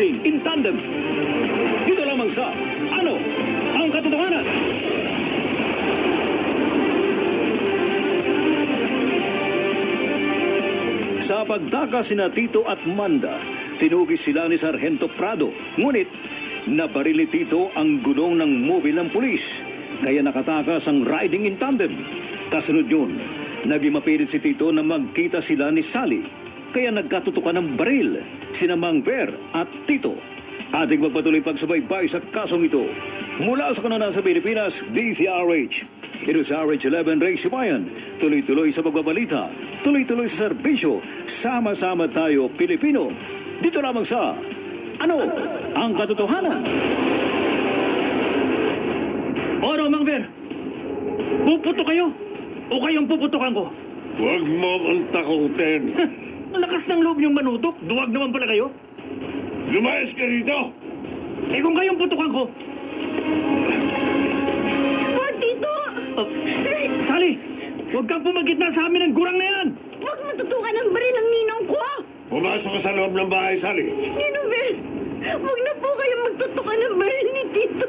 Riding in Tandem. Dito lamang sa Ano ang Katotohanan? Sa pagtakas sina Tito at Manda, tinugis sila ni Sargento Prado. Ngunit, nabaril ni Tito ang gulong ng mobil ng pulis. Kaya nakatakas ang riding in tandem. Kasunod yun, naging mapilit si Tito na magkita sila ni Sally. Kaya nagkatutukan ng baril, sina Mang Ver at Tito. Ating magpatuloy pagsubaybay sa kasong ito. Mula sa kananan sa Pilipinas, DZRH. Ito sa RH11 Ray Sibayan. Tuloy-tuloy sa pagbabalita. Tuloy-tuloy sa serbisyo. Sama-sama tayo, Pilipino. Dito lamang sa Ano ang Katotohanan? Oro, Mang Ver. Puputo kayo. O kayong puputukan ko? Huwag mo akong takutin. Malakas ng loob niyong manutok. Duwag naman pala kayo. Lumayas ka rito. Eh kung kayong putukan ko. Huwag, Tito! Sally, huwag kang pumagitna sa amin ng gurang na yan. Huwag matutukan ang baril ng ninong ko! Pumasok ka sa loob ng bahay, Sally. Ninong Ben, huwag na po kayong magtutukan ng baril ni Tito.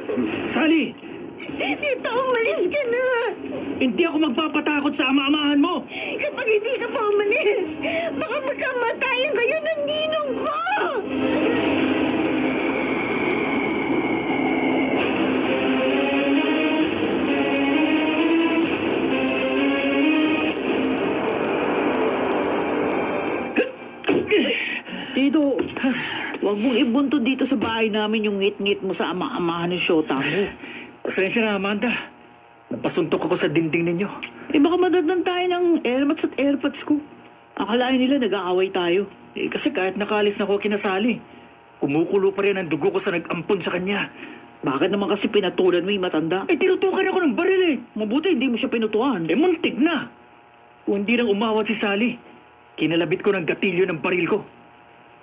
Sally, Tito, umalis ka na. hindi ako magpapatakot sa ama-amahan mo. Kapag hindi ka pa umalis, baka magkamatayan kayo ng ninong ko! Tito, huwag mong ibunto dito sa bahay namin yung ngit-ngit mo sa ama-amahan ng syota mo. Pasensya na, Amanda. Napasuntok ako sa dingding ninyo. Eh baka madagdan tayo ng airmats at airpods ko. Akalain nila nag-aaway tayo. Eh kasi kahit nakalis na ko kinasali, kumukulo pa rin ang dugo ko sa nag-ampon sa kanya. Bakit naman kasi pinatulan mo yung matanda? Eh tinutukan ako ng baril eh. Mabuti hindi mo siya pinutuan. Eh muntik na. Kung hindi nang umawat si Sally, kinalabit ko ng gatilyo ng baril ko.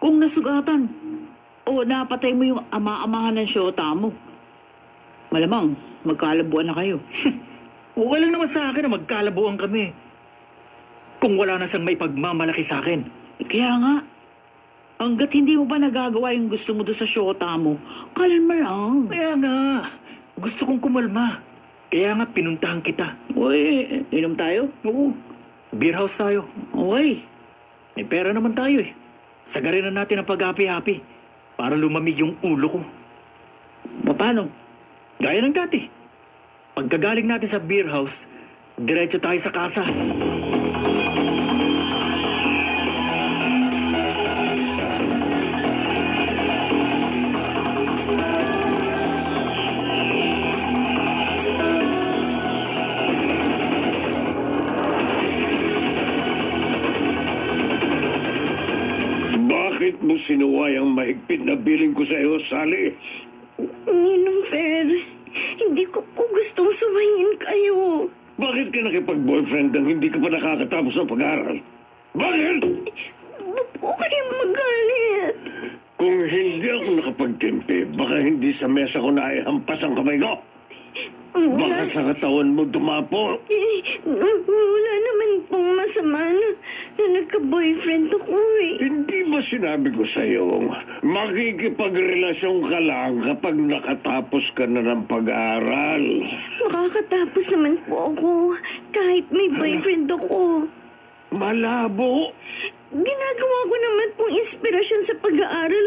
Kung nasugatan o napatay mo yung ama-amahan ng syota mo, malamang magkalabuan na kayo. Okay lang naman sa akin na magkalabuan kami. Kung wala na siyang may pagmamalaki sa akin. Kaya nga, hanggat hindi mo ba nagagawa yung gusto mo doon sa syota mo, kalma lang. Kaya nga, gusto kong kumalma. Kaya nga pinuntahan kita. Uy, inom tayo? Oo, beer house tayo. Okay. May pera naman tayo eh. Sagarin na natin ang pag-happy-happy para lumamig yung ulo ko. Paano? Gaya ng dati. Pagkagaling natin sa beer house, diretso tayo sa kasa. Bakit mo sinuway ang mahigpit na biling ko sa iyo, Sally? Ninong Ben, hindi ko po gustong sumayin kayo. Bakit ka nakipag-boyfriend nang hindi ka pa nakakatapos ng pag-aaral? Bakit? Huwag po kayo magalit. Kung hindi ako nakapagtimpi, baka hindi sa mesa ko na ihampas ang kamay ko. Baka sa katawan mo dumapo. Wala naman pong masama na nagka-boyfriend ako eh. Hindi ba sinabi ko sa iyo, makikipagrelasyon ka lang kapag nakatapos ka na ng pag-aaral? Makakatapos naman po ako kahit may boyfriend ako. Malabo. Ginagawa ko naman pong inspirasyon sa pag-aaral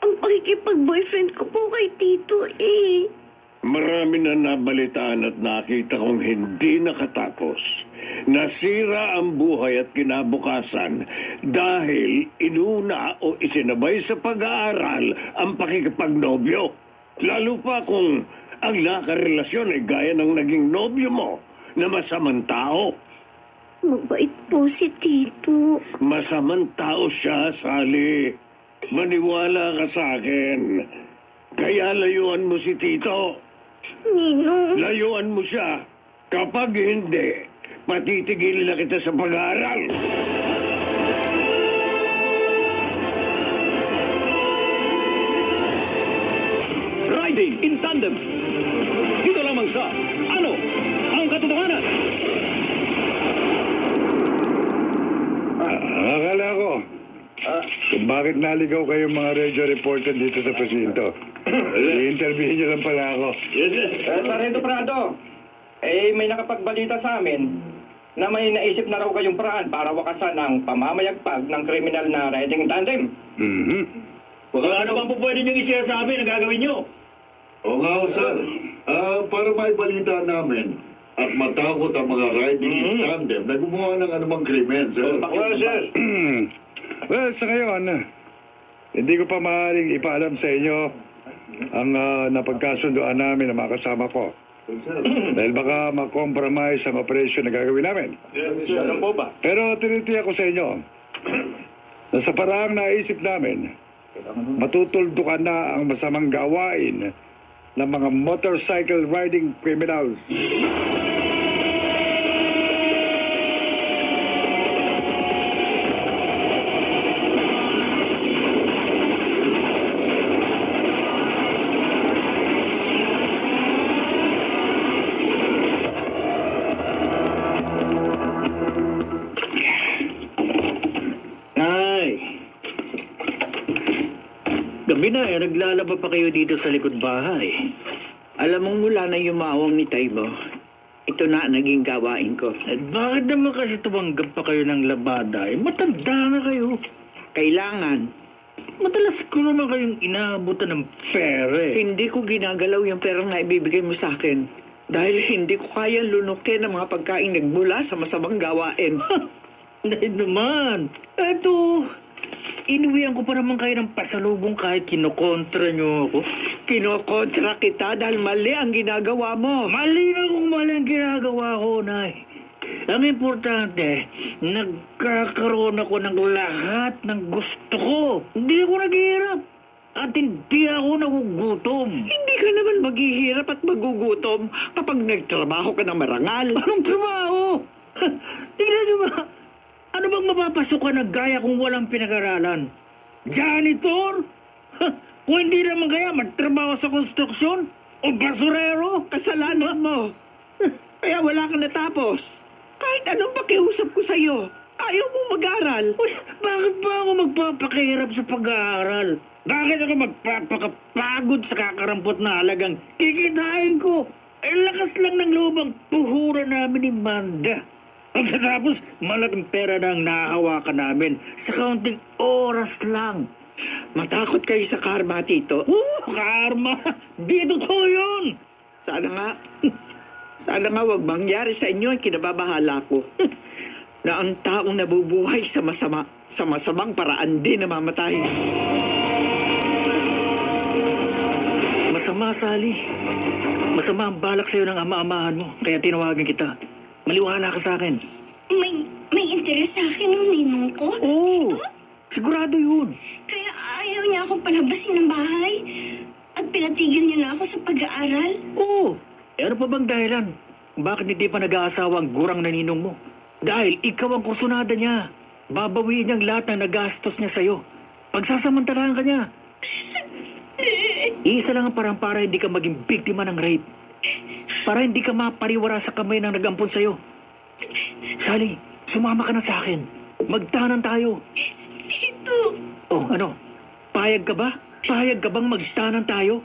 ang pakikipag-boyfriend ko po kay Tito eh. Marami na nabalitaan at nakita kong hindi nakatapos. Nasira ang buhay at kinabukasan dahil inuna o isinabay sa pag-aaral ang pakikipagnobyo. Lalo pa kung ang nakarelasyon ay gaya ng naging nobyo mo na masamang tao. Mabait po si Tito. Masamang tao siya, Sally. Maniwala ka sa akin. Kaya layuan mo si Tito. Ninong. Layuan mo siya. Kapag hindi, patitigil na kita sa pag-aaral. Riding in Tandem. Dito lamang sa Ano ang Katotohanan? Akala ko, kung bakit naligaw kayong mga radio reporter dito sa presinto. I-interview niyo lang pala ako. Yes, sir. Sargento Prado, may nakapagbalita sa amin na may naisip na raw kayong paraan para wakasan ang pamamayagpag ng kriminal na riding tandem. Mhm. Ano bang po pwede nyo i-share sa amin ang gagawin nyo? Oo nga, sir. Para may balita namin at matakot ang mga riding in tandem na gumawa ng anumang krimen, sir. Well, sir. Well, sa ngayon, hindi ko pa maaaring ipaalam sa inyo ang napagkasunduan namin ng mga kasama ko. Dahil baka makompromise ang operasyon na gagawin namin. Ano po ba? Pero tinitiyak ko sa inyo na sa paraang naisip namin, matutuldukan na ang masamang gawain ng mga motorcycle riding criminals. Gabi na naglalaba pa kayo dito sa likod bahay. Alam mong mula na yumawang ni Taybo, ito na naging gawain ko. Bakit naman kasi tumanggap pa kayo ng labada? Matanda na kayo. Kailangan. Madalas ko naman kayong inaabutan ng pere. Hindi ko ginagalaw yung pera na ibibigay mo sa akin. Dahil hindi ko kaya lunukin ang mga pagkain nagmula sa masamang gawain. Dahil naman. Eto, inuwihan ko pa naman kayo ng pasalubong kahit kinokontra nyo ako. Kinokontra kita dahil mali ang ginagawa mo. Mali na kung mali ang ginagawa ko, Nay. Ang importante, nagkakaroon ako ng lahat ng gusto ko. Hindi ako naghihirap. At hindi ako nagugutom. Hindi ka naman maghihirap at magugutom kapag nagtrabaho ka ng marangal. Anong trabaho? Tingnan nyo ba? Ano bang mapapasukan na gaya kung walang pinag-aralan? Janitor? Kung hindi naman kaya magtrabaho sa konstruksyon? O basurero? Kasalanan mo. Kaya wala kang natapos. Kahit anong pakiusap ko sa'yo, ayaw mo mag-aral. Uy, bakit ba ako magpapakahirap sa pag-aaral? Bakit ako magpapakapagod sa kakarampot na halagang kikitain ko? Lakas lang ng lubang puhura namin ni Manda. Pagkatapos, malaking pera na ang nahahawakan namin sa kaunting oras lang. Matakot kayo sa karma, Tito. Karma! Di totoo yun! Sana nga wag mangyari sa inyo ang kinababahala ko. Na ang taong nabubuhay sa masamang paraan din namamatay. Masama, Sally. Masama ang balak sa'yo ng ama-amahan mo, kaya tinawagan kita. Maliwala ka sa akin. May interes sa akin ng ninong ko? Oo, sigurado yun. Kaya ayaw niya akong palabasin ng bahay? At pinatigil niya na ako sa pag-aaral? Oo, ano pa bang dahilan? Bakit hindi pa nag-aasawa ang gurang na ninong mo? Dahil ikaw ang kursunada niya. Babawiin niyang lahat ng nagastos niya sa'yo. Pagsasamantalahan ka niya. Isa lang ang parang para hindi ka maging biktima ng rape. Para hindi ka mapariwara sa kamay ng nag-ampon sa'yo. Sally, sumama ka na sa akin. Magtanan tayo. Tito! Oh, ano? Payag ka ba? Payag ka bang magtanan tayo?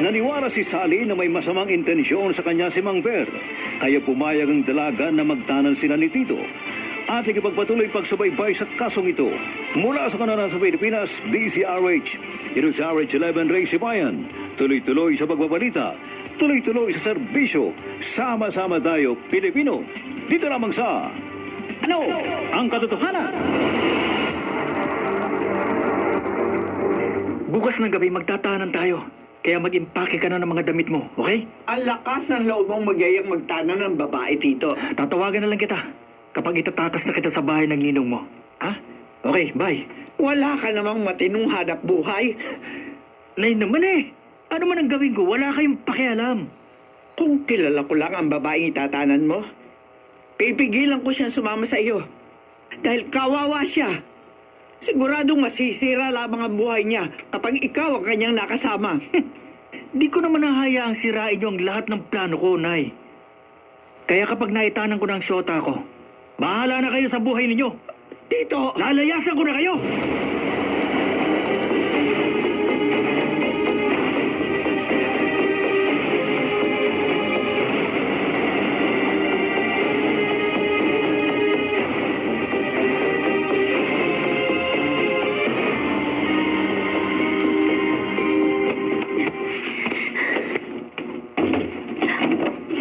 Naniwala si Sally na may masamang intensyon sa kanya si Mang Ver, kaya pumayag ang dalaga na magtanan sila ni Tito. At ikipagpatuloy pagsubaybay sa kasong ito. Mula sa kanana sa Pilipinas, DCRH. Ito sa RH11 Ray Sibayan. Tuloy-tuloy sa pagbabalita. Tuloy-tuloy sa serbisyo. Sama-sama tayo, Pilipino. Dito lamang sa... Ano ang katotohanan? Bukas ng gabi magtatanan tayo. Kaya mag-impake ka na ng mga damit mo, okay? Ang lakas ng loob mong magyayang magtanan ng babae, Tito. Tatawagan na lang kita kapag itatakas na kita sa bahay ng ninong mo. Ha? Okay, bye. Wala ka namang matinong hanap buhay. Nay naman eh. Ano man ang gawin ko, wala kayong pakialam. Kung kilala ko lang ang babaeng itatanan mo, pipigilan ko siyang sumama sa iyo. Dahil kawawa siya. Siguradong masisira lamang ang buhay niya kapag ikaw ang kanyang nakasama. Di ko naman nahayaang sirain niyo ang lahat ng plano ko, Nay. Kaya kapag naitanan ko ng syota ko, bahala na kayo sa buhay ninyo. Tito! Lalayasan ko na kayo!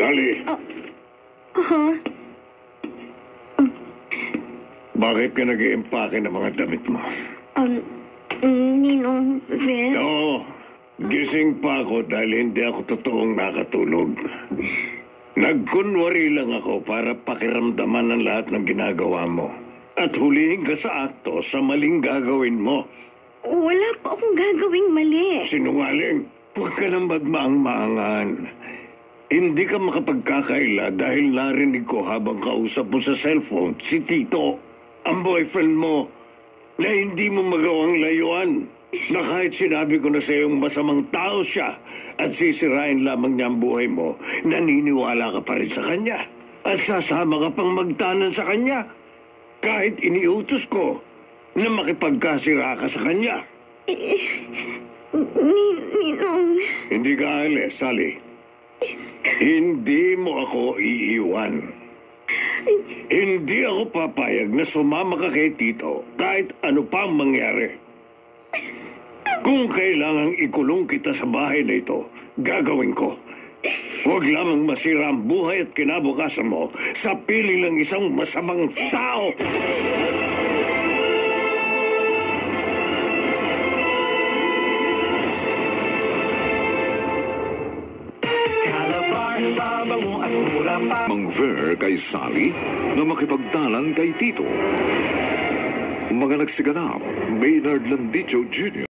Sally, bakit ka nag-iimpake ng mga damit mo? Ninong Ver? Oo, gising pa ako dahil hindi ako totoong nakatulog. Nagkunwari lang ako para pakiramdaman ang lahat ng ginagawa mo. At hulihin ka sa akto sa maling gagawin mo. Wala pa akong gagawing mali. Sinungaling, huwag ka nang magmaang-maangan. Hindi ka makapagkakaila dahil narinig ko habang kausap mo sa cellphone si Tito, ang boyfriend mo, na hindi mo magawang layuan. Na kahit sinabi ko na sa iyong masamang tao siya at sisirain lamang niya ang buhay mo, naniniwala ka pa rin sa kanya. At sasama ka pang magtanan sa kanya. Kahit iniutos ko na makipagkasira ka sa kanya. Ninong... Hindi ka alis, Sally. Hindi mo ako iiwan. Hindi ako papayag na sumama ka kay Tito kahit ano pa ang mangyari. Kung kailangang ikulong kita sa bahay na ito, gagawin ko. Huwag lamang masira ang buhay at kinabukasan mo sa piling ng isang masamang tao. Mang Ver kay Sally na makipagtanan kay Tito. Mga nagsiganap, Maynard Landicho Jr.